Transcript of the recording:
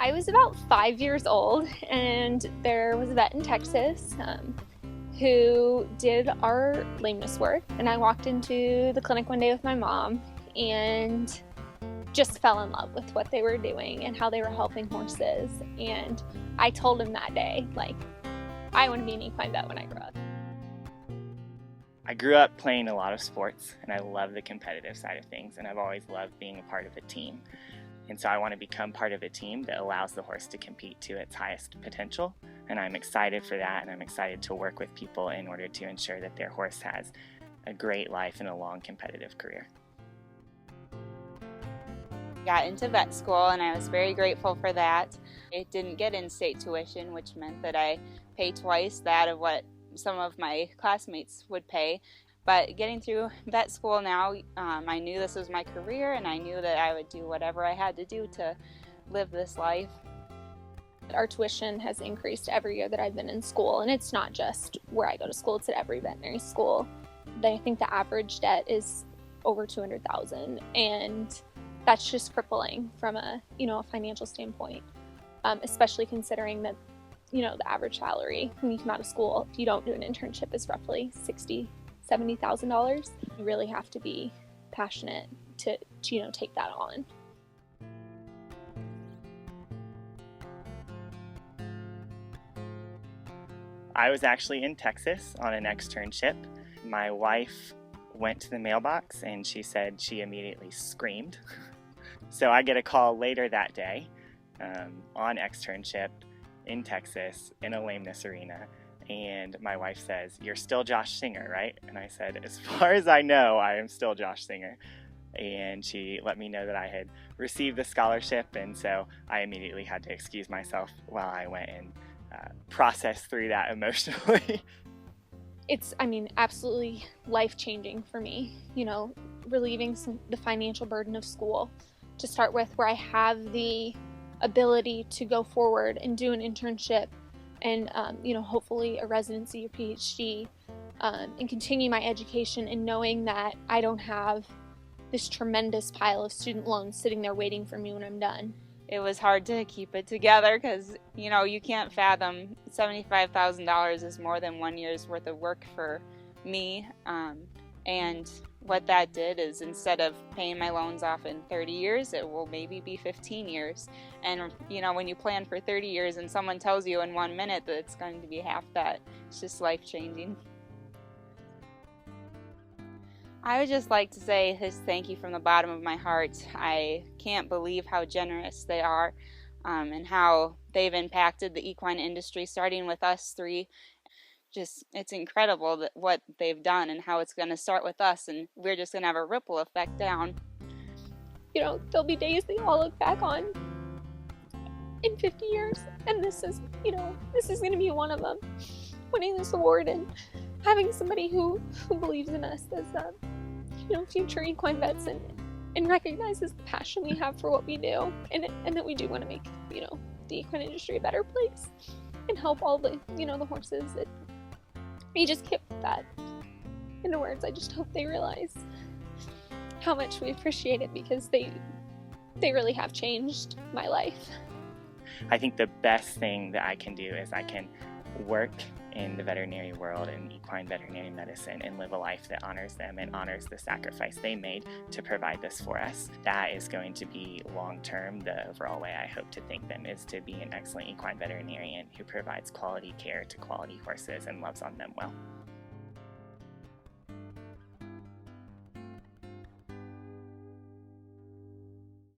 I was about 5 years old, and there was a vet in Texas who did our lameness work. And I walked into the clinic one day with my mom and just fell in love with what they were doing and how they were helping horses. And I told him that day, like, I want to be an equine vet when I grow up. I grew up playing a lot of sports, and I love the competitive side of things, and I've always loved being a part of a team. And so I want to become part of a team that allows the horse to compete to its highest potential. And I'm excited for that, and I'm excited to work with people in order to ensure that their horse has a great life and a long competitive career. Got into vet school, and I was very grateful for that. It didn't get in-state tuition, which meant that I pay twice that of what some of my classmates would pay. But getting through vet school now, I knew this was my career, and I knew that I would do whatever I had to do to live this life. Our tuition has increased every year that I've been in school, and it's not just where I go to school, it's at every veterinary school. I think the average debt is over $200,000, and that's just crippling from a financial standpoint, especially considering that the average salary when you come out of school, if you don't do an internship, is roughly $70,000. You really have to be passionate to take that on. I was actually in Texas on an externship. My wife went to the mailbox and she said she immediately screamed. So I get a call later that day on externship in Texas in a lameness arena, and my wife says, "You're still Josh Singer, right?" And I said, "As far as I know, I am still Josh Singer." And she let me know that I had received the scholarship, and so I immediately had to excuse myself while I went and processed through that emotionally. It's, absolutely life-changing for me, relieving the financial burden of school to start with, where I have the ability to go forward and do an internship and, hopefully a residency or PhD, and continue my education, and knowing that I don't have this tremendous pile of student loans sitting there waiting for me when I'm done. It was hard to keep it together because, you can't fathom $75,000 is more than 1 year's worth of work for me. And what that did is, instead of paying my loans off in 30 years, it will maybe be 15 years. And, when you plan for 30 years and someone tells you in 1 minute that it's going to be half that, it's just life-changing. I would just like to say this thank you from the bottom of my heart. I can't believe how generous they are, and how they've impacted the equine industry, starting with us three. It's incredible that what they've done, and how it's going to start with us, and we're just going to have a ripple effect down. There'll be days that you'll all look back on in 50 years, and this is going to be one of them. Winning this award and having somebody who believes in us as future equine vets, and recognizes the passion we have for what we do, and that we do want to make the equine industry a better place and help all the the horses. You just can't put that into words. I just hope they realize how much we appreciate it, because they really have changed my life. I think the best thing that I can do is I can work in the veterinary world and equine veterinary medicine and live a life that honors them and honors the sacrifice they made to provide this for us. That is going to be long-term. The overall way I hope to thank them is to be an excellent equine veterinarian who provides quality care to quality horses and loves on them well.